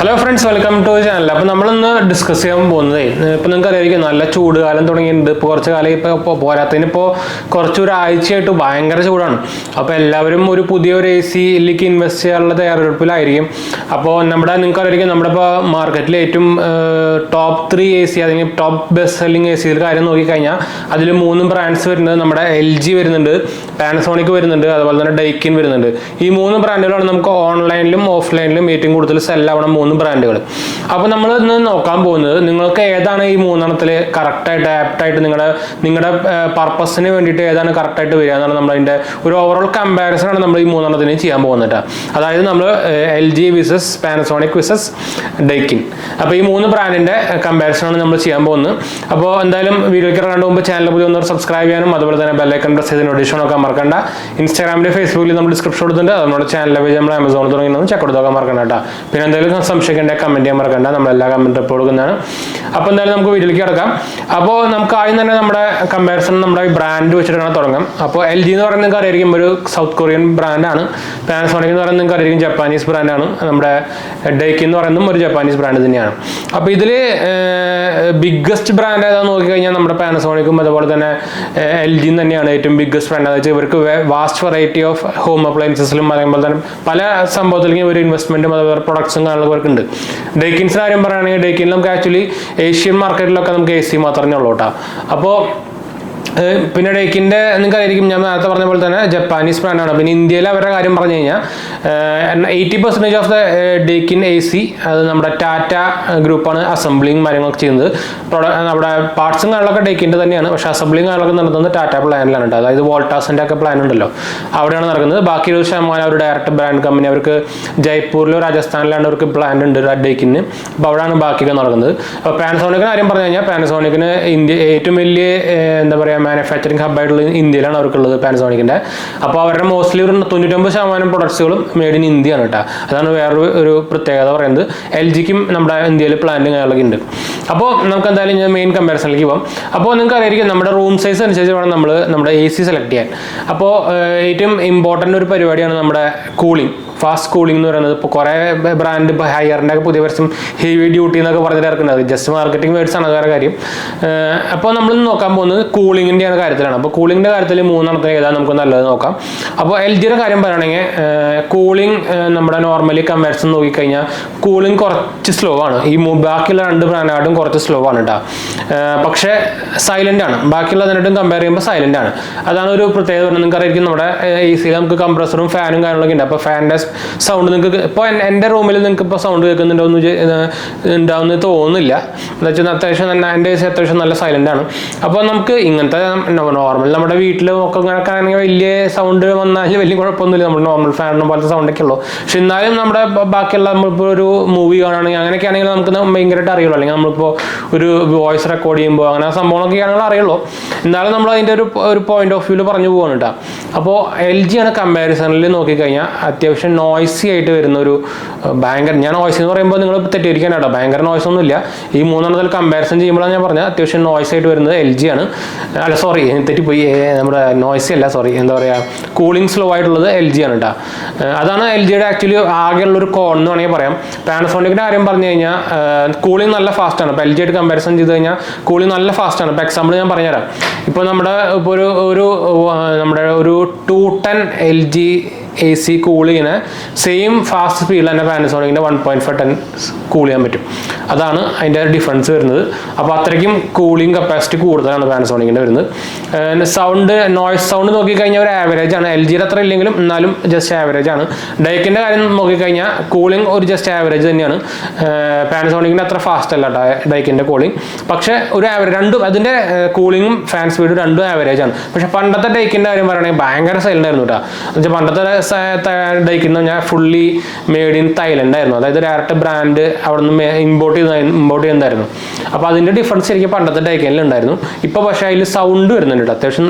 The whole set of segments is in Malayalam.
Hello friends, welcome to the channel. Now we will discuss this. Now we will ചൂട് കാലം തുടങ്ങിയിട്ടുണ്ട്. കുറച്ച് കാലം ഇപ്പോൾ പോരാത്തതിന് ഇപ്പോൾ കുറച്ചൊരു ആഴ്ചയായിട്ട് ഭയങ്കര ചൂടാണ്. അപ്പോൾ എല്ലാവരും ഒരു പുതിയ ഒരു എസിയിലേക്ക് ഇൻവെസ്റ്റ് ചെയ്യാനുള്ള തയ്യാറെടുപ്പിലായിരിക്കും. അപ്പോൾ നിങ്ങൾക്ക് നമ്മുടെ ഇപ്പോൾ മാർക്കറ്റിൽ ഏറ്റവും ടോപ്പ് 3 AC അല്ലെങ്കിൽ ടോപ്പ് ബെസ്റ്റ് സെല്ലിംഗ് എസിയിൽ കാര്യം നോക്കിക്കഴിഞ്ഞാൽ അതിൽ 3 ബ്രാൻഡ്സ് വരുന്നത് നമ്മുടെ LG വരുന്നുണ്ട്, Panasonic വരുന്നുണ്ട്, അതുപോലെ തന്നെ Daikin വരുന്നുണ്ട്. ഈ 3 ബ്രാൻഡുകളാണ് നമുക്ക് ഓൺലൈനിലും ഓഫ്ലൈനിലും ഏറ്റവും കൂടുതൽ സെൽ ആവണം 3 ബ്രാൻഡുകൾ. അപ്പോൾ നമ്മൾ ഇന്ന് നോക്കാൻ പോകുന്നത് നിങ്ങൾക്ക് ഏതാണ് ഈ 3 കറക്റ്റായിട്ട് ആപ്റ്റായിട്ട് നിങ്ങളുടെ പർപ്പസിന് വേണ്ടിയിട്ട് ഏതാണ് കറക്റ്റായിട്ട് വരിക എന്നാണ് നമ്മളതിൻ്റെ ഒരു ഓവറോൾ കമ്പാരിസൺ ആണ് നമ്മൾ ഈ 3 ചെയ്യാൻ പോകുന്നത്. അതായത് നമ്മൾ LG visas Panasonic visas Daikin. അപ്പോൾ ഈ 3 ബ്രാൻഡിൻ്റെ കമ്പാരിസൺ ആണ് നമ്മൾ ചെയ്യാൻ പോകുന്നത്. അപ്പോൾ എന്തായാലും വീഡിയോയ്ക്ക് ഇറങ്ങാണ്ട് മുമ്പ് ചാനൽ പുതിയ ഒന്ന് സബ്സ്ക്രൈബ് ചെയ്യാനും അതുപോലെ തന്നെ ബെല്ലൈക്കൺ പ്രസ് ചെയ്ത് നോട്ടിഫിക്കേഷൻ നോക്കാൻ മറക്കണ്ട. ഇൻസ്റ്റാഗ്രാമിലും ഫേസ്ബുക്കിലും നമ്മൾ ഡിസ്ക്രിപ്ഷൻ കൊടുത്തിട്ടുണ്ട്. നമ്മുടെ ചാനലിലെ പേജ് നമ്മൾ ആമസോണിൽ തുടങ്ങി ചെക്ക് കൊടുത്ത് നോക്കാൻ മറക്കണ്ട കേട്ടോ. പിന്നെ എന്തെങ്കിലും സംശയിക്കേണ്ട കമൻറ്റ് ചെയ്യാൻ മറക്കണ്ട, നമ്മളെല്ലാ കമൻറ്റ് റിപ്പോർട്ട് കൊടുക്കുന്നതാണ്. അപ്പോൾ എന്തായാലും നമുക്ക് വീഡിയോയിലേക്ക് കിടക്കാം. അപ്പോൾ നമുക്ക് ആദ്യം തന്നെ നമ്മുടെ കമ്പാരിസൺ നമ്മുടെ ബ്രാൻഡ് വെച്ചിട്ടാണ് തുടങ്ങാം. അപ്പോൾ LG എന്ന് പറയുന്നത് നിങ്ങൾക്ക് അറിയായിരിക്കും ഒരു സൗത്ത് കൊറിയൻ ബ്രാൻഡാണ്. Panasonic എന്ന് പറയുന്നത് നിങ്ങൾക്ക് അറിയായിരിക്കും ജപ്പാനീസ് ബ്രാൻഡാണ്. നമ്മുടെ Daikin എന്ന് പറയുന്നതും ഒരു ജപ്പാനീസ് ബ്രാൻഡ് തന്നെയാണ്. അപ്പോൾ ഇതിൽ ബിഗ്ഗസ്റ്റ് ബ്രാൻഡ് ഏതാണെന്ന് നോക്കിക്കഴിഞ്ഞാൽ നമ്മുടെ Panasonicും അതുപോലെ തന്നെ LG തന്നെയാണ് ഏറ്റവും ബിഗ്ഗസ്റ്റ് ബ്രാൻഡ്. അതായത് ഇവർക്ക് വാസ്റ്റ് വെറൈറ്റി ഓഫ് ഹോം അപ്ലയൻസസിലും അതുപോലെ തന്നെ പല സംഭവത്തിലേക്കും ഒരു ഇൻവെസ്റ്റ്മെൻറ്റും അതുപോലെ പ്രൊഡക്ട്സും കാര്യങ്ങളൊക്കെ ഉണ്ട്. Daikin's കാര്യം പറയുകയാണെങ്കിൽ Daikin നമുക്ക് ആക്ച്വലി ഏഷ്യൻ മാർക്കറ്റിലൊക്കെ നമുക്ക് AC മാത്രമേ ഉള്ളൂ കേട്ടോ. അപ്പോൾ പിന്നെ Daikinന്റെ നിങ്ങൾക്കായിരിക്കും ഞാൻ നേരത്തെ പറഞ്ഞ പോലെ തന്നെ ജപ്പാനീസ് ബ്രാൻഡാണ്. പിന്നെ ഇന്ത്യയിൽ അവരുടെ കാര്യം പറഞ്ഞു കഴിഞ്ഞാൽ 80% ഓഫ് ദ Daikin AC അത് നമ്മുടെ ടാറ്റ ഗ്രൂപ്പാണ് അസംബ്ലിങ് കാര്യങ്ങളൊക്കെ ചെയ്യുന്നത്. നമ്മുടെ പാർട്സും കാര്യങ്ങളൊക്കെ Daikinന്റെ തന്നെയാണ്, പക്ഷേ അസംബ്ലിങ് കാര്യങ്ങളൊക്കെ നടത്തുന്നത് ടാറ്റ പ്ലാനിലാണ് കേട്ടോ. അതായത് വോൾട്ടാസിൻ്റെ ഒക്കെ പ്ലാൻ ഉണ്ടല്ലോ, അവിടെയാണ് നടക്കുന്നത്. ബാക്കി 20% അവർ ഡയറക്റ്റ് ബ്രാൻഡ് കമ്പനി, അവർക്ക് ജയ്പൂരിലോ രാജസ്ഥാനിലാണ് അവർക്ക് പ്ലാൻ ഉണ്ട് Daikinന്. അപ്പോൾ അവിടെയാണ് ബാക്കിയൊക്കെ നടക്കുന്നത്. അപ്പോൾ Panasonicന്റെ കാര്യം പറഞ്ഞു കഴിഞ്ഞാൽ Panasonicന് ഇന്ത്യ ഏറ്റവും വലിയ എന്താ പറയുക മാനുഫാക്ചറിങ് ഹബ്ബായിട്ടുള്ള ഇന്ത്യയിലാണ് അവർക്കുള്ളത് Panasonicന്റെ. അപ്പോൾ അവരുടെ മോസ്റ്റ്ലി ഒരു 99% പ്രൊഡക്ട്സുകളും മെയ്ഡ് ഇൻ ഇന്ത്യ ആണ് കേട്ടോ. അതാണ് വേറൊരു പ്രത്യേകത പറയുന്നത്. LGക്കും നമ്മുടെ ഇന്ത്യയിൽ പ്ലാന്റും കാര്യങ്ങളൊക്കെ ഉണ്ട്. അപ്പോൾ നമുക്ക് എന്തായാലും ഞാൻ മെയിൻ കമ്പാരിസണിലേക്ക് പോകാം. അപ്പോൾ നിങ്ങൾക്ക് അറിയായിരിക്കും നമ്മുടെ റൂം സൈസ് അനുസരിച്ച് വേണം നമ്മൾ നമ്മുടെ AC സെലക്ട് ചെയ്യാൻ. അപ്പോൾ ഏറ്റവും ഇമ്പോർട്ടൻ്റ് ഒരു പരിപാടിയാണ് നമ്മുടെ കൂളിംഗ്, ഫാസ്റ്റ് കൂളിംഗ് എന്ന് പറയുന്നത്. ഇപ്പോൾ കുറേ ബ്രാൻഡ് ഇപ്പോൾ ഹയറിൻ്റെ ഒക്കെ പുതിയ വർഷം ഹെവി ഡ്യൂട്ടി എന്നൊക്കെ പറഞ്ഞിട്ട് ഇറക്കുന്നത് ജസ്റ്റ് മാർക്കറ്റിംഗ് വേർഡ്സ് ആണ് വേറെ കാര്യം. അപ്പോൾ നമ്മൾ നോക്കാൻ പോകുന്നത് കൂളിങ്ങിൻ്റെയാണ് കാര്യത്തിലാണ്. അപ്പോൾ കൂളിങ്ങിൻ്റെ കാര്യത്തിൽ 3 ഏതാണ് നമുക്ക് നല്ലത് നോക്കാം. അപ്പോൾ LGയുടെ കാര്യം പറയുകയാണെങ്കിൽ കൂളിംഗ് നമ്മുടെ നോർമലി കമ്പാരിസൺ നോക്കിക്കഴിഞ്ഞാൽ കൂളിംഗ് കുറച്ച് സ്ലോ ആണ്. ഈ ബാക്കിയുള്ള 2 ബ്രാൻഡായിട്ടും കുറച്ച് സ്ലോ ആണ് കേട്ടോ. പക്ഷേ സൈലൻ്റ് ആണ്, ബാക്കിയുള്ളതിനായിട്ടും കമ്പയർ ചെയ്യുമ്പോൾ സൈലൻ്റ് ആണ്. അതാണ് ഒരു പ്രത്യേകത പറഞ്ഞത്. നിങ്ങൾക്ക് അറിയാം നമ്മുടെ AC നമുക്ക് കംപ്രസറും ഫാനും കാര്യങ്ങളൊക്കെ ഉണ്ട്. അപ്പോൾ ഫാനിൻ്റെ സൗണ്ട് നിങ്ങൾക്ക് ഇപ്പോൾ എൻ്റെ റൂമിൽ നിങ്ങൾക്ക് ഇപ്പോൾ സൗണ്ട് ഉണ്ടാവുമെന്ന് തോന്നുന്നില്ല. എന്താ വെച്ചാൽ അത്യാവശ്യം തന്നെ എൻ്റെ AC അത്യാവശ്യം നല്ല സൈലൻ്റ് ആണ്. അപ്പോൾ നമുക്ക് ഇങ്ങനത്തെ നോർമൽ നമ്മുടെ വീട്ടിലും ഒക്കെ ഇങ്ങനെയൊക്കെ ആണെങ്കിൽ വലിയ സൗണ്ട് വന്നാൽ വലിയ കുഴപ്പമൊന്നുമില്ല, നമ്മുടെ നോർമൽ ഫാനിനെ പോലത്തെ സൗണ്ടൊക്കെ ഉള്ളൂ. പക്ഷെ എന്നാലും നമ്മുടെ ബാക്കിയുള്ള നമ്മളിപ്പോൾ ഒരു മൂവി കാണുകയാണെങ്കിൽ അങ്ങനെയൊക്കെ ആണെങ്കിൽ നമുക്ക് ഭയങ്കരമായിട്ട് അറിയുള്ളൂ. അല്ലെങ്കിൽ നമ്മളിപ്പോൾ ഒരു വോയിസ് റെക്കോർഡ് ചെയ്യുമ്പോൾ അങ്ങനെ സംഭവങ്ങളൊക്കെ ആണെങ്കിൽ അറിയുള്ളൂ. എന്നാലും നമ്മൾ അതിൻ്റെ ഒരു പോയിന്റ് ഓഫ് വ്യൂവിൽ പറഞ്ഞു പോകാണ് കേട്ടോ. അപ്പോൾ LG ആണ് കമ്പാരിസണിൽ നോക്കിക്കഴിഞ്ഞാൽ അത്യാവശ്യം നോയ്സി ആയിട്ട് വരുന്ന ഒരു ഭയങ്കര, ഞാൻ നോയ്സ് എന്ന് പറയുമ്പോൾ നിങ്ങൾ തെറ്റിയിരിക്കാൻ കേട്ടോ, ഭയങ്കര നോയ്സ് ഒന്നുമില്ല. ഈ 3 കമ്പാരിസൺ ചെയ്യുമ്പോഴാണ് ഞാൻ പറഞ്ഞത് അത്യാവശ്യം നോയ്സ് ആയിട്ട് വരുന്നത് LG ആണ്. അല്ല സോറി തെറ്റിപ്പോയി, നമ്മുടെ നോയ്സി അല്ല, സോറി എന്താ പറയുക, കൂളിംഗ് സ്ലോ ആയിട്ടുള്ളത് LG ആണ് കേട്ടോ. അതാണ് LGയുടെ ആക്ച്വലി ആകെയുള്ളൊരു കോൺ എന്ന് വേണമെങ്കിൽ പറയാം. Panasonicന്റെ കാര്യം പറഞ്ഞു കഴിഞ്ഞാൽ കൂളിംഗ് നല്ല ഫാസ്റ്റാണ്. ഇപ്പോൾ LG ആയിട്ട് കമ്പാരിസൺ ചെയ്ത് കഴിഞ്ഞാൽ കൂളിംഗ് നല്ല ഫാസ്റ്റാണ്. ഇപ്പോൾ എക്സാമ്പിൾ ഞാൻ പറഞ്ഞുതരാം. ഇപ്പോൾ നമ്മുടെ ഇപ്പോൾ നമ്മുടെ ഒരു 210 LG AC കൂളിങ്ങിന് സെയിം ഫാസ്റ്റ് സ്പീഡിൽ തന്നെ Panasonicന്റെ 1.5 ടൺ കൂൾ ചെയ്യാൻ പറ്റും. അതാണ് അതിൻ്റെ ഡിഫറൻസ് വരുന്നത്. അപ്പോൾ അത്രയ്ക്കും കൂളിംഗ് കപ്പാസിറ്റി കൂടുതലാണ് Panasonicന്റെ വരുന്നത്. നോയ്സ് സൗണ്ട് നോക്കിക്കഴിഞ്ഞാൽ ഒരു ആവറേജ് ആണ്. LGയുടെ അത്ര ഇല്ലെങ്കിലും എന്നാലും ജസ്റ്റ് ആവറേജ് ആണ്. Daikinന്റെ കാര്യം നോക്കിക്കഴിഞ്ഞാൽ കൂളിംഗ് ഒരു ജസ്റ്റ് ആവറേജ് തന്നെയാണ്. Panasonicന്റെ അത്ര ഫാസ്റ്റ് അല്ല Daikinന്റെ കൂളിംഗ്. പക്ഷേ ഒരു ആവറേജ് രണ്ടും, അതിൻ്റെ കൂളിങ്ങും ഫാൻ സ്പീഡും രണ്ടും ആവറേജ് ആണ്. പക്ഷേ പണ്ടത്തെ Daikinന്റെ കാര്യം പറയുകയാണെങ്കിൽ ഭയങ്കര സൈലൻ്റ് ആയിരുന്നു കേട്ടോ. എന്നുവെച്ചാൽ പണ്ടത്തെ Daikin എന്ന് പറഞ്ഞാൽ ഫുള്ളി മെയ്ഡ് ഇൻ തായ്ലൻഡ് ആയിരുന്നു. അതായത് ഡയറക്റ്റ് ബ്രാൻഡ് അവിടെ നിന്ന് ഇമ്പോർട്ട് ചെയ്യുന്നതായിരുന്നു. അപ്പോൾ അതിൻ്റെ ഡിഫറൻസ് ശരിക്കും പണ്ടത്തെ Daikinൽ ഉണ്ടായിരുന്നു. ഇപ്പോൾ പക്ഷേ അതിൽ സൗണ്ട് വരുന്നുണ്ട് കേട്ടോ. അത്യാവശ്യം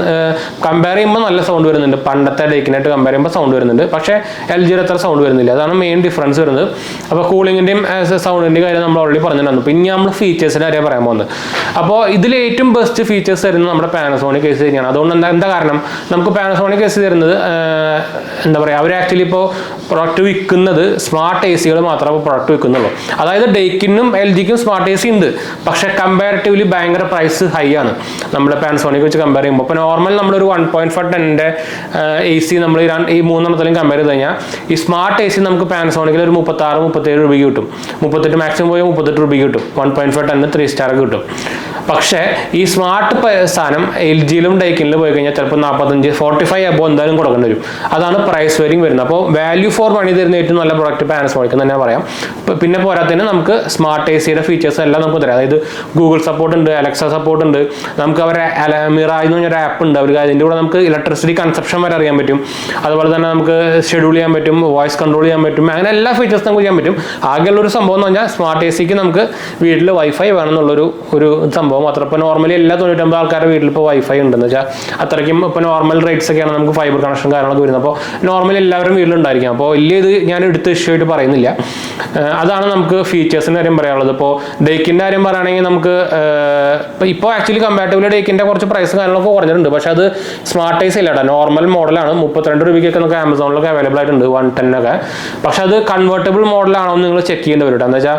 കമ്പയർ ചെയ്യുമ്പോൾ നല്ല സൗണ്ട് വരുന്നുണ്ട്. പണ്ടത്തെ Daikinനായിട്ട് കമ്പയർ ചെയ്യുമ്പോൾ സൗണ്ട് വരുന്നുണ്ട്. പക്ഷേ LGയുടെ അത്ര സൗണ്ട് വരുന്നില്ല. അതാണ് മെയിൻ ഡിഫറൻസ് വരുന്നത്. അപ്പോൾ കൂളിങ്ങിൻ്റെയും സൗണ്ടിൻ്റെ കാര്യം നമ്മൾ ഓൾറെഡി പറഞ്ഞിട്ടുണ്ടായിരുന്നു. പിന്നെ നമ്മൾ ഫീച്ചേഴ്സിൻ്റെ കാര്യം പറയാൻ പോകുന്നത്. അപ്പോൾ ഇതിൽ ഏറ്റവും ബെസ്റ്റ് ഫീച്ചേഴ്സ് തരുന്നത് നമ്മുടെ Panasonic AC തന്നെയാണ്. അതുകൊണ്ട് എന്താ കാരണം, നമുക്ക് Panasonic AC തരുന്നത് എന്താ പറയുക, അവർ ആക്ച്വലി ഇപ്പോൾ പ്രൊഡക്റ്റ് വിൽക്കുന്നത് സ്മാർട്ട് എ സികൾ മാത്രമേ പ്രൊഡക്റ്റ് വിൽക്കുന്നുള്ളൂ. അതായത് ഡെയ്ക്കിനും എൽ ജിക്കും സ്മാർട്ട് എ സി ഉണ്ട്, പക്ഷേ കമ്പാരിറ്റീവ്ലി ഭയങ്കര പ്രൈസ് ഹൈ ആണ് നമ്മൾ പാനസോണിക് വെച്ച് കമ്പയർ ചെയ്യുമ്പോൾ. ഇപ്പോൾ നോർമൽ നമ്മളൊരു 1.5 എ സി നമ്മൾ ഈ മൂന്നെണ്ണത്തിലും കമ്പയർ ചെയ്ത് കഴിഞ്ഞാൽ ഈ സ്മാർട്ട് എ സി നമുക്ക് പാനസോണിക്കിൽ ഒരു 36-37 രൂപയ്ക്ക് കിട്ടും, 38 മാക്സിമം പോയി 38 രൂപയ്ക്ക് കിട്ടും, 1.5 3 സ്റ്റാർ കിട്ടും. പക്ഷേ ഈ സ്മാർട്ട് സാധനം എൽ ജിയിലും ഡൈക്കിനിലും പോയി കഴിഞ്ഞാൽ ചിലപ്പോൾ 45 അബോ എന്തായാലും കൊടുക്കേണ്ടി വരും. അതാണ് പ്രൈസ് വേരിങ് വരുന്നത്. അപ്പോൾ വാല്യൂ ഫോർ മണി തരുന്ന ഏറ്റവും നല്ല പ്രൊഡക്റ്റ് പാനസോണിക് എന്ന് തന്നെ പറയാം. പിന്നെ പോരാത്തതിന് നമുക്ക് സ്മാർട്ട് എ സിയുടെ ഫീച്ചേഴ്സ് എല്ലാം നമുക്ക് തരാം. അതായത് ഗൂഗിൾ സപ്പോർട്ട് ഉണ്ട്, അലക്സ സപ്പോർട്ട് ഉണ്ട്, നമുക്ക് അവരെ മിറാജ് എന്ന് പറഞ്ഞൊരു ആപ്പ് ഉണ്ട് അവർക്ക്, അതിൻ്റെ കൂടെ നമുക്ക് ഇലക്ട്രിസിറ്റി കൺസപ്ഷൻ വരെ അറിയാൻ പറ്റും. അതുപോലെ തന്നെ നമുക്ക് ഷെഡ്യൂൾ ചെയ്യാൻ പറ്റും, വോയിസ് കൺട്രോൾ ചെയ്യാൻ പറ്റും, അങ്ങനെ എല്ലാ ഫീച്ചേഴ്സും നമുക്ക് ചെയ്യാൻ പറ്റും. ആകെയുള്ളൊരു സംഭവം എന്ന് പറഞ്ഞാൽ സ്മാർട്ട് എ സിക്ക് നമുക്ക് വീട്ടിൽ വൈഫൈ വേണമെന്നുള്ളൊരു സംഭവം മാത്രം. ഇപ്പോൾ നോർമലി എല്ലാ 99 ആൾക്കാരുടെ വീട്ടിൽ ഇപ്പോൾ വൈഫൈ ഉണ്ടെന്ന് വെച്ചാൽ അത്രയ്ക്കും ഇപ്പോൾ നോർമൽ റേറ്റ്സ് ഒക്കെയാണ് നമുക്ക് ഫൈബർ കണക്ഷൻ കാര്യങ്ങളൊക്കെ വരുന്നത്. അപ്പോൾ നോർമലി എല്ലാവരും വീട്ടിലുണ്ടായിരിക്കും. അപ്പോൾ വലിയ ഇത് ഞാൻ എടുത്ത് ഇഷ്യൂ ആയിട്ട് പറയുന്നില്ല. അതാണ് നമുക്ക് ഫീച്ചേഴ്സിൻ്റെ കാര്യം പറയാനുള്ളത്. ഇപ്പോൾ ഡേക്കിൻ്റെ കാര്യം പറയുകയാണെങ്കിൽ നമുക്ക് ഇപ്പോൾ ആക്ച്വലി കമ്പാരിറ്റീവ്ലി ഡേക്കിൻ്റെ കുറച്ച് പ്രൈസ് കാര്യങ്ങളൊക്കെ കുറഞ്ഞിട്ടുണ്ട്. പക്ഷേ അത് സ്മാർട്ട് ഐസ് ഇല്ല കേട്ടോ, നോർമൽ മോഡലാണ്. 32 രൂപയ്ക്കൊക്കെ നമുക്ക് ആമസോണിലൊക്കെ അവൈലബിൾ ആയിട്ടുണ്ട്, 110 ഒക്കെ. പക്ഷെ അത് കൺവേർട്ടബിൾ മോഡലാണോ എന്ന് നിങ്ങൾ ചെക്ക് ചെയ്യേണ്ടി വരും. എന്താ വെച്ചാൽ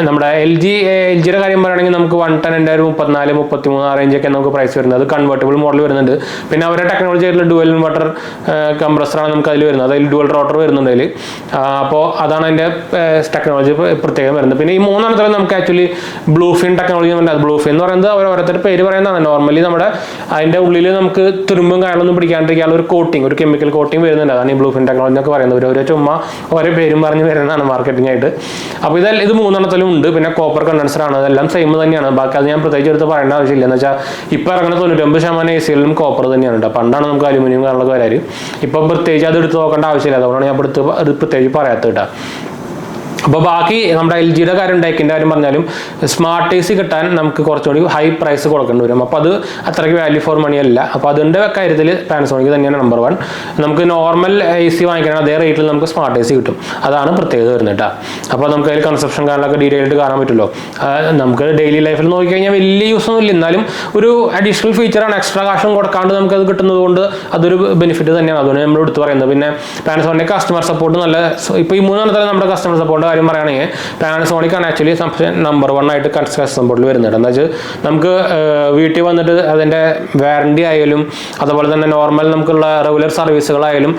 നമ്മുടെ എൽ ജിയുടെ കാര്യം പറയുകയാണെങ്കിൽ നമുക്ക് 110 34, 33 ആ റേഞ്ചൊക്കെ നമുക്ക് പ്രൈസ് വരുന്നത്. അത് കൺവേർട്ടബിൾ മോഡൽ വരുന്നുണ്ട്. പിന്നെ അവരുടെ ടെക്നോളജി ആയിട്ടുള്ള ഡുവൽ ഇൻവെർട്ടർ കംപ്രസറാണ് നമുക്ക് അതിൽ വരുന്നത്, അതിൽ ഡുവൽ റോട്ടർ വരുന്നുണ്ട് അതിൽ. അപ്പോൾ അതാണ് അതിൻ്റെ ടെക്നോളജി പ്രത്യേകം വരുന്നത്. പിന്നെ ഈ മൂന്നെണ്ണത്തിലും നമുക്ക് ആക്ച്വലി ബ്ലൂഫിൻ ടെക്നോളജി എന്ന് പറയുന്നത്, ബ്ലൂഫിൻ എന്ന് പറയുന്നത് അവർ ഓരോരുത്തരുടെ പേര് പറയുന്നതാണ്. നോർമലി നമ്മുടെ അതിൻ്റെ ഉള്ളിൽ നമുക്ക് തുരുമ്പും കാര്യങ്ങളൊന്നും പിടിക്കാണ്ടിരിക്കാനുള്ള ഒരു കോട്ടിങ്, ഒരു കെമിക്കൽ കോട്ടിങ് വരുന്നുണ്ട്. അതാണ് ഈ ബ്ലൂഫിൻ ടെക്നോളജി എന്നൊക്കെ പറയുന്നത്. ഒരു ചുമ്മാ ഓരോ പേരും പറഞ്ഞ് വരുന്നതാണ് മാർക്കറ്റിംഗ് ആയിട്ട്. അപ്പോൾ ഇത് മൂന്നെണ്ണത്തിലും ഉണ്ട്. പിന്നെ കോപ്പർ കണ്ടൻസറാണ്, അതെല്ലാം സെയിം തന്നെയാണ്. ബാക്കി അത് ഞാൻ പ്രത്യേകിച്ച് എടുത്ത് പറയേണ്ട ആവശ്യമില്ല. എന്ന് വെച്ചാൽ ഇപ്പോൾ ഇറങ്ങുന്ന 99% എ സികളിലും കോപ്പർ തന്നെയാണ് കേട്ടോ. പണ്ടാണ് നമുക്ക് അലുമിനിയം കാര്യങ്ങളൊക്കെ വരാറ്. ഇപ്പോൾ പ്രത്യേകിച്ച് അത് എടുത്ത് നോക്കേണ്ട ആവശ്യമില്ല, അതുകൊണ്ടാണ് ഞാൻ അത് പ്രത്യേകിച്ച് പറയാത്തത് കേട്ടോ. അപ്പോൾ ബാക്കി നമ്മുടെ എൽ ജിയുടെ കാര്യം ഡൈക്കിൻ്റെ കാര്യം പറഞ്ഞാലും സ്മാർട്ട് എ സി കിട്ടാൻ നമുക്ക് കുറച്ചുകൂടി ഹൈ പ്രൈസ് കൊടുക്കേണ്ടി വരും. അപ്പോൾ അത് അത്രയ്ക്ക് വാല്യൂ ഫോർ മണി അല്ല. അപ്പോൾ അതിൻ്റെ കാര്യത്തിൽ പാനസോണിക് തന്നെയാണ് നമ്പർ 1. നമുക്ക് നോർമൽ എ സി വാങ്ങിക്കണം അതേ റേറ്റിൽ നമുക്ക് സ്മാർട്ട് എ സി കിട്ടും, അതാണ് പ്രത്യേകത വരുന്നത് കേട്ടോ. അപ്പോൾ നമുക്ക് അതിൽ കൺസപ്ഷൻ കാര്യങ്ങളൊക്കെ ഡീറ്റെയിൽ ആയിട്ട് കാണാൻ പറ്റുമല്ലോ. നമുക്ക് ഡെയിലി ലൈഫിൽ നോക്കിക്കഴിഞ്ഞാൽ വലിയ യൂസ് ഒന്നും ഇല്ല, എന്നാലും ഒരു അഡീഷണൽ ഫീച്ചറാണ്. എക്സ്ട്രാ കാശും കൊടുക്കാണ്ട് നമുക്കത് കിട്ടുന്നത് കൊണ്ട് അതൊരു ബെനിഫിറ്റ് തന്നെയാണ്. അതുകൊണ്ട് നമ്മൾ എടുത്ത് പറയുന്നത്. പിന്നെ പാനസോണിക് കസ്റ്റമർ സപ്പോർട്ട് നല്ല, ഇപ്പോൾ ഈ മൂന്നെണ്ണത്തിലും നമ്മുടെ കസ്റ്റമർ സപ്പോർട്ട് കാര്യം പറയുകയാണെങ്കിൽ പാനസോണിക് ആണ് ആക്ച്വലി നമ്പർ 1 ആയിട്ട് കസ്റ്റമർ സപ്പോർട്ടിൽ വരുന്നുണ്ട്. എന്താ വെച്ചാൽ നമുക്ക് വീട്ടിൽ വന്നിട്ട് അതിൻ്റെ വാറണ്ടി ആയാലും അതുപോലെ തന്നെ നോർമൽ നമുക്കുള്ള റെഗുലർ സർവീസുകളായാലും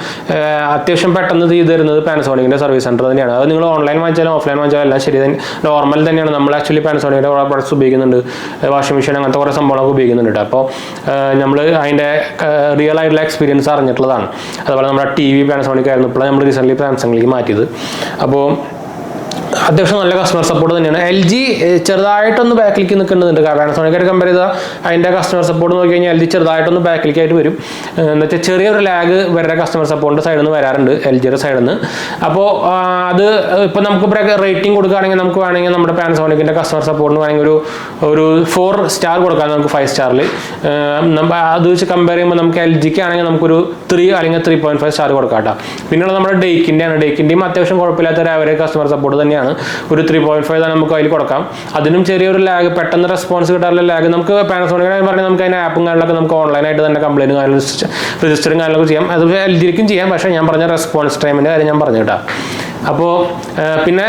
അത്യാവശ്യം പെട്ടെന്ന് ചെയ്ത് തരുന്നത് പാനസോണിക്കിൻ്റെ സർവീസ് സെൻറ്റർ തന്നെയാണ്. അത് നിങ്ങൾ ഓൺലൈൻ വാങ്ങിച്ചാലും ഓഫ്ലൈൻ വാങ്ങിച്ചാലും എല്ലാം ശരി തന്നെ നോർമൽ തന്നെയാണ്. നമ്മൾ ആക്ച്വലി പാനസോണിക്കിൻ്റെ കുറേ പ്രൊഡക്ട്സ് ഉപയോഗിക്കുന്നുണ്ട്, വാഷിംഗ് മെഷീൻ അങ്ങനത്തെ കുറേ സംഭവങ്ങളൊക്കെ ഉപയോഗിക്കുന്നുണ്ട്. അപ്പോൾ നമ്മൾ അതിൻ്റെ റിയൽ ആയിട്ടുള്ള എക്സ്പീരിയൻസ് അറിഞ്ഞിട്ടുള്ളതാണ്. അതുപോലെ നമ്മുടെ TV പാനസോണിക് ആയിരുന്നു, ഇപ്പോൾ നമ്മൾ റീസെൻ്റ്ലി സാംസങ്ങിലേക്ക് മാറ്റിയത്. അപ്പോൾ അത്യാവശ്യം നല്ല കസ്റ്റമർ സപ്പോർട്ട് തന്നെയാണ്. എൽ ജി ചെറുതായിട്ടൊന്ന് ബാക്കിലേക്ക് നിൽക്കുന്നുണ്ട്. പാനസോണിക്കായിട്ട് കമ്പയർ ചെയ്താൽ അതിൻ്റെ കസ്റ്റമർ സപ്പോർട്ട് നോക്കി കഴിഞ്ഞാൽ എൽ ജി ചെറുതായിട്ടൊന്ന് ബാക്കിലേക്കായിട്ട് വരും. എന്ന് വെച്ചാൽ ചെറിയൊരു ലാഗ് വരെ കസ്റ്റമർ സപ്പോർട്ടിൻ്റെ സൈഡിൽ നിന്ന് വരാറുണ്ട്, എൽ ജിയുടെ സൈഡിൽ നിന്ന്. അപ്പോൾ അത് ഇപ്പോൾ നമുക്ക് റേറ്റിംഗ് കൊടുക്കുകയാണെങ്കിൽ നമുക്ക് വേണമെങ്കിൽ നമ്മുടെ പാനസോണിക്കിൻ്റെ കസ്റ്റമർ സപ്പോർട്ടിന് വേണമെങ്കിൽ ഒരു 4 സ്റ്റാർ കൊടുക്കാം നമുക്ക് 5 സ്റ്റാറിൽ. അത് വെച്ച് കമ്പയർ ചെയ്യുമ്പോൾ നമുക്ക് എൽ ജിക്ക് ആണെങ്കിൽ നമുക്കൊരു 3 അല്ലെങ്കിൽ 3.5 സ്റ്റാർ കൊടുക്കാം കേട്ടോ. പിന്നെയുള്ള നമ്മുടെ ഡേക്കിൻ്റെയും അത്യാവശ്യം കുഴപ്പമില്ലാത്ത ഒരു ആവറേജ് കസ്റ്റമർ സപ്പോർട്ട് തന്നെയാണ്. ഒരു 3.5 തന്നെ നമുക്ക് അതിൽ കൊടുക്കാം. അതിനും ചെറിയൊരു ലാഗ്, പെട്ടെന്ന് റെസ്പോൺസ് കിട്ടാറുള്ള ലാഗ് നമുക്ക് പാനസോണിക് പറഞ്ഞാൽ നമുക്ക് അതിൻ്റെ ആപ്പും കാര്യങ്ങളൊക്കെ നമുക്ക് ഓൺലൈനായിട്ട് തന്നെ കംപ്ലൈൻറ്റ് കാര്യങ്ങൾ രജിസ്റ്ററും കാര്യങ്ങളൊക്കെ ചെയ്യാം. അത് എൽ ജിക്കും ചെയ്യാം. പക്ഷേ ഞാൻ പറഞ്ഞ റെസ്പോൺസ് ടൈമിൻ്റെ കാര്യം ഞാൻ പറഞ്ഞു കേട്ടോ. അപ്പോൾ പിന്നെ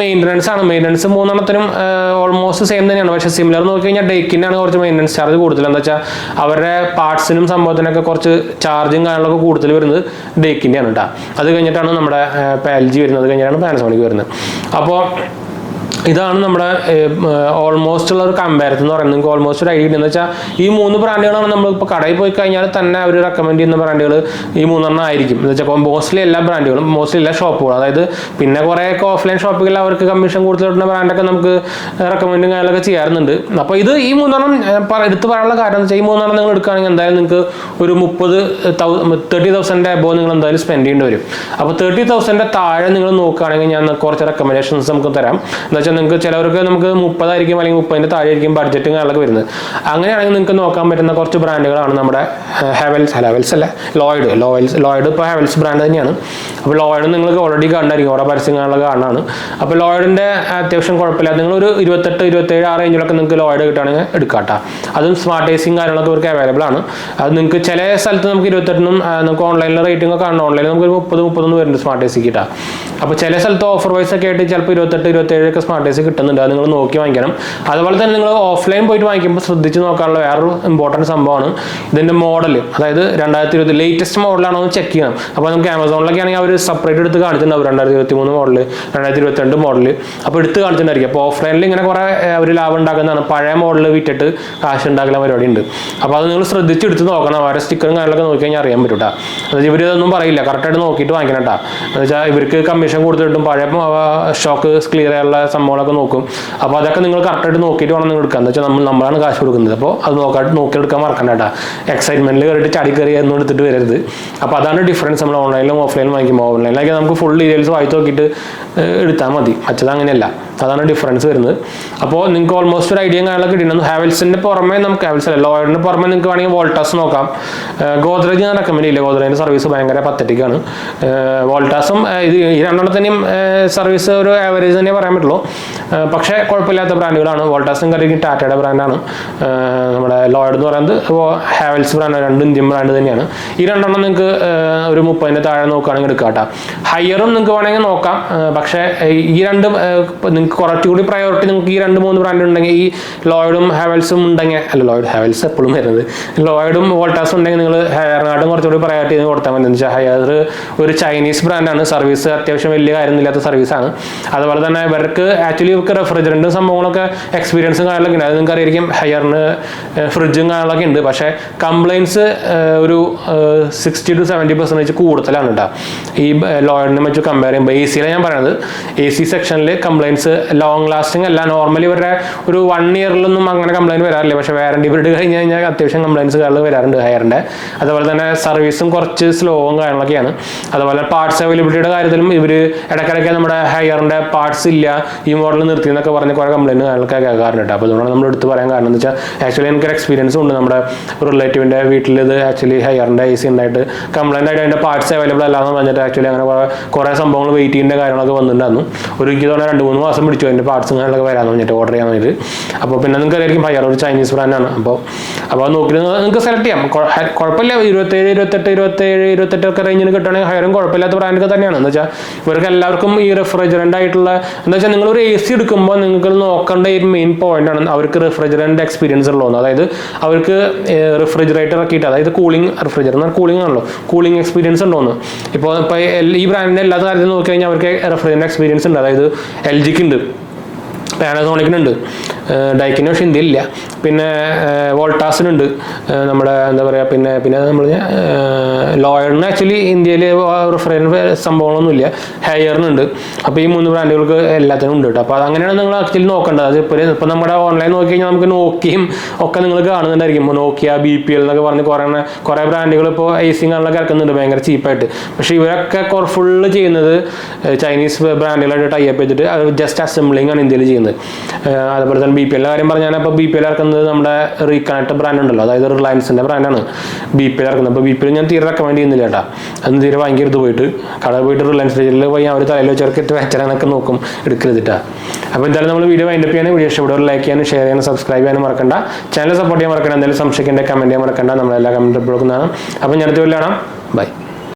മെയിൻ്റനൻസ് ആണ്. മെയിൻ്റനൻസ് മൂന്നെണ്ണത്തിനും ഓൾമോസ്റ്റ് സെയിം തന്നെയാണ്. പക്ഷേ സിമിലർ നോക്കി കഴിഞ്ഞാൽ ഡേക്കിനാണ് കുറച്ച് മെയിൻ്റനൻസ് ചാർജ് കൂടുതൽ. എന്താ വെച്ചാൽ അവരുടെ പാർട്സിനും സംഭവത്തിനൊക്കെ കുറച്ച് ചാർജും കാര്യങ്ങളൊക്കെ കൂടുതൽ വരുന്നത് ഡേക്കിൻ്റെയാണ് കേട്ടോ. അത് കഴിഞ്ഞിട്ടാണ് നമ്മുടെ എൽ ജി വരുന്നത്, കഴിഞ്ഞിട്ടാണ് പാനസോണിക് വരുന്നത്. അപ്പോൾ ഇതാണ് നമ്മുടെ ഓൾമോസ്റ്റ് ഉള്ള ഒരു കമ്പാരിസൺ എന്ന് പറയുന്നത്. നിങ്ങൾക്ക് ഓൾമോസ്റ്റ് ഒരു ഐഡിയ എന്ന് വെച്ചാൽ ഈ 3 ബ്രാൻഡുകളാണ് നമ്മളിപ്പോൾ കടയിൽ പോയി കഴിഞ്ഞാൽ തന്നെ അവർ റെക്കമെൻഡ് ചെയ്യുന്ന ബ്രാൻഡുകൾ ഈ 3 ആയിരിക്കും. എന്ന് വെച്ചാൽ മോസ്റ്റ്ലി എല്ലാ ബ്രാൻഡുകളും, മോസ്റ്റ്ലി എല്ലാ ഷോപ്പുകളും, അതായത് പിന്നെ കുറേയൊക്കെ ഓഫ്ലൈൻ ഷോപ്പുകളിൽ അവർക്ക് കമ്മീഷൻ കൂടുതൽ കിട്ടുന്ന ബ്രാൻഡൊക്കെ നമുക്ക് റെക്കമെൻഡും കാര്യങ്ങളൊക്കെ ചെയ്യാറുണ്ട്. അപ്പോൾ ഇത് ഈ 3 എടുത്ത് പറയാനുള്ള കാര്യം എന്ന് വെച്ചാൽ ഈ 3 നിങ്ങൾ എടുക്കുകയാണെങ്കിൽ എന്തായാലും നിങ്ങൾക്ക് ഒരു 30,000 അബോവ് നിങ്ങൾ എന്തായാലും സ്പെൻഡ് ചെയ്യേണ്ടി വരും. അപ്പോൾ 30,000 താഴെ നിങ്ങൾ നോക്കുകയാണെങ്കിൽ ഞാൻ കുറച്ച് റെക്കമെൻഡേഷൻസ് നമുക്ക് തരാം. എന്താ വെച്ചാൽ നിങ്ങൾക്ക് ചിലവർക്ക് നമുക്ക് 30 ആയിരിക്കും അല്ലെങ്കിൽ 30-ന്റെ താഴെ ആയിരിക്കും ബഡ്ജറ്റും കാര്യങ്ങളൊക്കെ വരുന്നത്. അങ്ങനെയാണെങ്കിൽ നിങ്ങൾക്ക് നോക്കാൻ പറ്റുന്ന കുറച്ച് ബ്രാൻഡുകളാണ് നമ്മുടെ ഹാവൽസ് അല്ല ലോയിഡ് ഇപ്പോൾ ഹാവൽസ് ബ്രാൻഡ് തന്നെയാണ്. അപ്പോൾ ലോയിഡ് നിങ്ങൾക്ക് ഓൾറെഡി കണ്ടായിരിക്കും, ഓരോ പരസ്യങ്ങളൊക്കെ കാണാനാണ്. അപ്പോൾ ലോയിഡിൻ്റെ അത്യാവശ്യം കുഴപ്പമില്ല, നിങ്ങളൊരു 28-27 ആ റേഞ്ചിലൊക്കെ നിങ്ങൾക്ക് ലോയിഡ് കിട്ടുകയാണെങ്കിൽ എടുക്കാട്ടോ. അതും സ്മാർട്ട് എസിയും കാര്യങ്ങളൊക്കെ അവർക്ക് അവൈലബിൾ ആണ്. അത് നിങ്ങൾക്ക് ചില സ്ഥലത്ത് നമുക്ക് 28-നും നമുക്ക് ഓൺലൈനിൽ റേറ്റിംഗ് ഒക്കെ കാണണം. ഓൺലൈനിൽ നമുക്ക് 30-31 വരുന്നുണ്ട് സ്മാർട്ട് എസി കിട്ടാം. അപ്പോൾ ചില സ്ഥലത്ത് ഓഫർ വൈസ് ഒക്കെ ആയിട്ട് ചിലപ്പോൾ 28-27 ഒക്കെ സ്മാർട്ട് എസി കിട്ടുന്നുണ്ട്. അത് നിങ്ങൾ നോക്കി വാങ്ങിക്കണം. അതുപോലെ തന്നെ നിങ്ങൾ ഓഫ്ലൈൻ പോയിട്ട് വാങ്ങിക്കുമ്പോൾ ശ്രദ്ധിച്ച് നോക്കാനുള്ള വേറൊരു ഇമ്പോർട്ടൻറ്റ് സംഭവമാണ് ഇതിൻ്റെ മോഡൽ. അതായത് 2020 ലേറ്റസ്റ്റ് മോഡലാണോ എന്ന് ചെക്ക് ചെയ്യണം. അപ്പോൾ നമുക്ക് ആമസോണിലൊക്കെ ആണെങ്കിൽ അവർ സെപ്പറേറ്റ് എടുത്ത് കാണിച്ചിട്ടുണ്ടാവും 2023 മോഡൽ, 2022 മോഡൽ. അപ്പോൾ എടുത്ത് കാണിച്ചിട്ടുണ്ടായിരിക്കും. അപ്പോൾ ഓഫ്ലൈനിൽ ഇങ്ങനെ കുറേ അവർ ലാഭം ഉണ്ടാക്കുന്നതാണ്. പഴയ മോഡൽ വിറ്റിട്ട് കാശ് ഉണ്ടാക്കുന്ന പരിപാടി ഉണ്ട്. അപ്പോൾ അത് നിങ്ങൾ ശ്രദ്ധിച്ച് എടുത്ത് നോക്കണം. അവരെ സ്റ്റിക്കറും കാര്യങ്ങളൊക്കെ നോക്കി കഴിഞ്ഞാൽ അറിയാൻ പറ്റും കേട്ടോ. അതായത് ഇവരിതൊന്നും പറയില്ല, കറക്റ്റായിട്ട് നോക്കിയിട്ട് വാങ്ങിക്കണം കേട്ടോ. എന്ന് വെച്ചാൽ ഇവർക്ക് കമ്മീഷൻ കൊടുത്തിട്ടും പഴയ സ്റ്റോക്ക് ക്ലിയർ ചെയ്യാനുള്ള സംഭവങ്ങളൊക്കെ നോക്കും. അപ്പോൾ അതൊക്കെ നിങ്ങൾ കറക്റ്റായിട്ട് നോക്കിയിട്ട് വേണം നിങ്ങൾ എടുക്കുക. എന്ന് വെച്ചാൽ നമ്മളാണ് കാശ് കൊടുക്കുന്നത്. അപ്പോൾ അത് നോക്കിയെടുക്കാൻ മറക്കണ്ട കേട്ടോ. എക്സൈറ്റ്മെൻറ്റിൽ കയറിയിട്ട് ചാടിക്കറി ഒന്നും എടുത്തിട്ട് വരരുത്. അപ്പോൾ അതാണ് ഡിഫറൻസ് നമ്മൾ ഓൺലൈനിലും ഓഫ്ലൈനിലും വാങ്ങിക്കുമ്പോൾ. ഓൺലൈനിലൊക്കെ നമുക്ക് ഫുൾ ഡീറ്റെയിൽസ് വായിച്ച് നോക്കിയിട്ട് എടുത്താൽ മതി. മറ്റത് അങ്ങനെയല്ല, അതാണ് ഡിഫറൻസ് വരുന്നത്. അപ്പോൾ നിങ്ങൾക്ക് ഓൾമോസ്റ്റ് ഒരു ഐഡിയയും കാര്യങ്ങളൊക്കെ കിട്ടുന്നു. ഹാവൽസിൻ്റെ പുറമെ നമുക്ക് ലോയിഡിന് പുറമെ നിങ്ങൾക്ക് വേണമെങ്കിൽ വോൾട്ടാസ് നോക്കാം. ഗോദ്രേജ് ഞാൻ റെക്കമെൻഡ് ചെയ്യില്ല, ഗോദ്രേജിൻ്റെ സർവീസ് ഭയങ്കര പത്തറ്റിക്കാണ്. വോൾട്ടാസും ഈ രണ്ടെണ്ണത്തിൻ്റെയും സർവീസ് ഒരു ആവറേജ് തന്നെ പറയാൻ പറ്റുള്ളൂ. പക്ഷേ കുഴപ്പമില്ലാത്ത ബ്രാൻഡുകളാണ്. വോൾട്ടാസും കാര്യമായിരിക്കും ടാറ്റയുടെ ബ്രാൻഡാണ്. നമ്മുടെ ലോയിഡ് എന്ന് പറയുന്നത് ഹാവൽസ് ബ്രാൻഡ്, രണ്ട് ഇന്ത്യൻ ബ്രാൻഡ് തന്നെയാണ്. ഈ രണ്ടെണ്ണം നിങ്ങൾക്ക് ഒരു 30-ന്റെ താഴെ നോക്കുകയാണെങ്കിൽ എടുക്കാം കേട്ടോ. ഹയറും നിങ്ങൾക്ക് വേണമെങ്കിൽ നോക്കാം. പക്ഷേ ഈ രണ്ട് നിങ്ങൾക്ക് കുറച്ചുകൂടി പ്രയോറിറ്റി നിങ്ങൾക്ക് ഈ 2-3 ബ്രാൻഡ് ഉണ്ടെങ്കിൽ, ഈ ലോയിഡും ഹാവൽസും ഉണ്ടെങ്കിൽ, ഹാവൽസ് എപ്പോഴും വരുന്നത്, ലോയിഡും വോൾട്ടാസും ഉണ്ടെങ്കിൽ നിങ്ങൾ ഹയറിനാട്ടും കുറച്ചുകൂടി പ്രയോറിറ്റി കൊടുത്താൽ മതി. എന്ന് വെച്ചാൽ ഹയർ ഒരു ചൈനീസ് ബ്രാൻഡാണ്. സർവീസ് അത്യാവശ്യം വലിയ കാര്യമൊന്നുമില്ലാത്ത സർവീസാണ്. അതുപോലെ തന്നെ ഇവർക്ക് ആക്ച്വലി ഇവർക്ക് റെഫ്രിജറൻറ്റും സംഭവങ്ങളൊക്കെ എക്സ്പീരിയൻസും കാര്യങ്ങളൊക്കെ ഉണ്ട്. അത് നിങ്ങൾക്ക് അറിയായിരിക്കും. ഹയറിന് ഫ്രിഡ്ജും കാര്യങ്ങളൊക്കെ ഉണ്ട്. പക്ഷേ കംപ്ലയിൻസ് ഒരു 60-70% കൂടുതലാണ് കേട്ടോ ഈ ലോയിഡിനെ വെച്ച് കമ്പയർ ചെയ്യുമ്പോൾ. എ സിയിലാണ് ഞാൻ പറയുന്നത്. എ സി സെക്ഷനിൽ കംപ്ലയിൻസ് ലോങ് ലാസ്റ്റിംഗ് അല്ല. നോർമലി ഇവരുടെ ഒരു 1 ഇയറിലൊന്നും അങ്ങനെ കംപ്ലയിൻറ്റ് വരാറില്ല. പക്ഷേ വാറണ്ടി പീരീഡ് കഴിഞ്ഞ് കഴിഞ്ഞാൽ അത്യാവശ്യം കംപ്ലയിൻസ് കാര്യങ്ങൾ വരാറുണ്ട് ഹയറിൻ്റെ. അതുപോലെ തന്നെ സർവീസും കുറച്ച് സ്ലോവും കാര്യങ്ങളൊക്കെയാണ്. അതുപോലെ പാർട്സ് അവൈലബിലിറ്റിയുടെ കാര്യത്തിലും ഇവർ ഇടയ്ക്കിടയ്ക്ക് നമ്മുടെ ഹയറിൻ്റെ പാർട്സ് ഇല്ല, ഈ മോഡൽ നിർത്തി എന്നൊക്കെ പറഞ്ഞ് കുറേ കംപ്ലയിൻറ്റ് കാര്യങ്ങളൊക്കെ കേൾക്കാറുണ്ട്. അപ്പോൾ അതുകൊണ്ടാണ് നമ്മൾ എടുത്ത് പറയാൻ കാരണം. എന്ന് വെച്ചാൽ ആക്ച്വലി എനിക്കൊരു എക്സ്പീരിയൻസ് ഉണ്ട്. നമ്മുടെ റിലേറ്റീവിൻ്റെ വീട്ടിൽ ഇത് ആക്ച്വലി ഹയറിൻ്റെ എ സി ഉണ്ടായിട്ട് കംപ്ലയിൻ്റ് ആയിട്ട് അതിൻ്റെ പാർട്സ് അവൈലബിൾ അല്ലാന്ന് പറഞ്ഞിട്ട് ആക്ച്വലി അങ്ങനെ കുറേ സംഭവങ്ങൾ വെയിറ്റിങ്ങിൻ്റെ കാര്യങ്ങളൊക്കെ വന്നിട്ടുണ്ടായിരുന്നു. എനിക്ക് തോന്നുന്നു 2-3 മാസം പിടിച്ചു അതിൻ്റെ പാർട്സും കാര്യങ്ങളൊക്കെ വരാമെന്ന് പറഞ്ഞിട്ട് ഓർഡർ ചെയ്യാൻ വേണ്ടിയിട്ട്. അപ്പോൾ പിന്നെ നിങ്ങൾക്ക് അറിയായിരിക്കും ഹയർ ഒരു ചൈനീസ് ബ്രാൻഡാണ്. അപ്പോൾ നോക്കിയിട്ട് നിങ്ങൾക്ക് സെലക്ട് ചെയ്യാം. കുഴപ്പമില്ല. 27 ഒക്കെ റേഞ്ചിന് കിട്ടുകയാണെങ്കിൽ ഹയറും കുഴപ്പമില്ലാത്ത ബ്രാൻഡൊക്കെ തന്നെയാണ്. എന്ന് വെച്ചാൽ ഇവർക്ക് എല്ലാവർക്കും ഈ റെഫ്രിജറൻ്റ് ആയിട്ടുള്ള, എന്താ വെച്ചാൽ നിങ്ങളൊരു എ സി എടുക്കുമ്പോൾ നിങ്ങൾക്ക് നോക്കേണ്ട ഒരു മെയിൻ പോയിന്റാണ് അവർക്ക് റെഫ്രിജറൻ്റ് എക്സ്പീരിയൻസ് ഉള്ളതെന്ന്. അതായത് അവർക്ക് റെഫ്രിജറേറ്റർ ഇറക്കിയിട്ട്, അതായത് കൂളിംഗ് ആണല്ലോ, കൂളിംഗ് എക്സ്പീരിയൻസ് ഉണ്ടോന്ന്. ഇപ്പോൾ ഈ ബ്രാൻഡിൻ്റെ എല്ലാ കാര്യത്തിലും നോക്കി കഴിഞ്ഞാൽ അവർക്ക് റെഫ്രിജറൻ്റ് എക്സ്പീരിയൻസ് ഉണ്ട്. അതായത് LGക്കുണ്ട്, പാനസോണിക്കിനുണ്ട്, ഡൈക്കിന് പക്ഷേ ഇന്ത്യയിലില്ല. പിന്നെ വോൾട്ടാസിനുണ്ട്, നമ്മുടെ എന്താ പറയുക, പിന്നെ നമ്മൾ ലോയിഡിന് ആക്ച്വലി ഇന്ത്യയിൽ റെഫ്രിജറൻ്റ് സംഭവങ്ങളൊന്നുമില്ല. ഹയറിനുണ്ട്. അപ്പോൾ ഈ 3 ബ്രാൻഡുകൾക്ക് എല്ലാത്തിനും ഉണ്ട് കേട്ടോ. അപ്പോൾ അതങ്ങനെയാണ് നിങ്ങൾ ആക്ച്വലി നോക്കേണ്ടത്. അത് ഇപ്പോൾ നമ്മുടെ ഓൺലൈൻ നോക്കി കഴിഞ്ഞാൽ നമുക്ക് നോക്കിയും ഒക്കെ നിങ്ങൾ കാണുന്നുണ്ടായിരിക്കും. നോക്കിയ BPL എന്നൊക്കെ പറഞ്ഞ് കുറേ ബ്രാൻഡുകൾ ഇപ്പോൾ ഏസിങ്ങാണല്ലോ ഇറക്കുന്നുണ്ട് ഭയങ്കര ചീപ്പായിട്ട്. പക്ഷേ ഇവരൊക്കെ ഫുള്ള് ചെയ്യുന്നത് ചൈനീസ് ബ്രാൻഡുകളായിട്ട് ടൈപ്പ് ചെയ്തിട്ട് അത് ജസ്റ്റ് അസംബ്ലിംഗ് ആണ് ഇന്ത്യയിൽ ചെയ്യുന്നത്. അതുപോലെ തന്നെ BPL കാര്യം പറഞ്ഞാൽ ഇപ്പോൾ BPL ഇറക്കുന്നത് നമ്മുടെ റീകണക്ട് ബ്രാൻഡ് ഉണ്ടല്ലോ, അതായത് റിലയൻസിൻ്റെ ബ്രാൻഡാണ് BPL ഇറക്കുന്നത്. അപ്പോൾ BPL ഞാൻ തീരെ റെക്കമെൻഡ് ചെയ്യുന്നില്ല കേട്ടോ. അന്ന് തീരെ വാങ്ങിക്കരുത്. കടയിൽ പോയിട്ട് റിലയൻസ് സ്റ്റേജിൽ പോയി അവർ തലയിൽ വെച്ചിട്ട് വെച്ചനൊക്കെ നോക്കും, എടുക്കരുത് കേട്ടോ. അപ്പോൾ എന്തായാലും നമ്മൾ വീഡിയോ വൈൻഡപ്പ് ചെയ്യാനും, വീഡിയോ ഇഷ്ടപ്പെടുക ലൈക്ക് ചെയ്യാനും ഷെയർ ചെയ്യാനും സബ്സ്ക്രൈബ് ചെയ്യാനും മറക്കണ്ട. ചാനൽ സപ്പോർട്ട് ചെയ്യാൻ മറക്കണ്ട. എന്തെങ്കിലും സംശയിക്കേണ്ട കമൻറ്റ് ചെയ്യാൻ മറക്കണ്ട. നമ്മളെല്ലാ കമൻറ്റ് റിപ്ലൈ കൊടുക്കുന്നതാണ്. അപ്പോൾ ഞാൻ അടുത്ത വീഡിയോയിൽ കാണാം. ബൈ.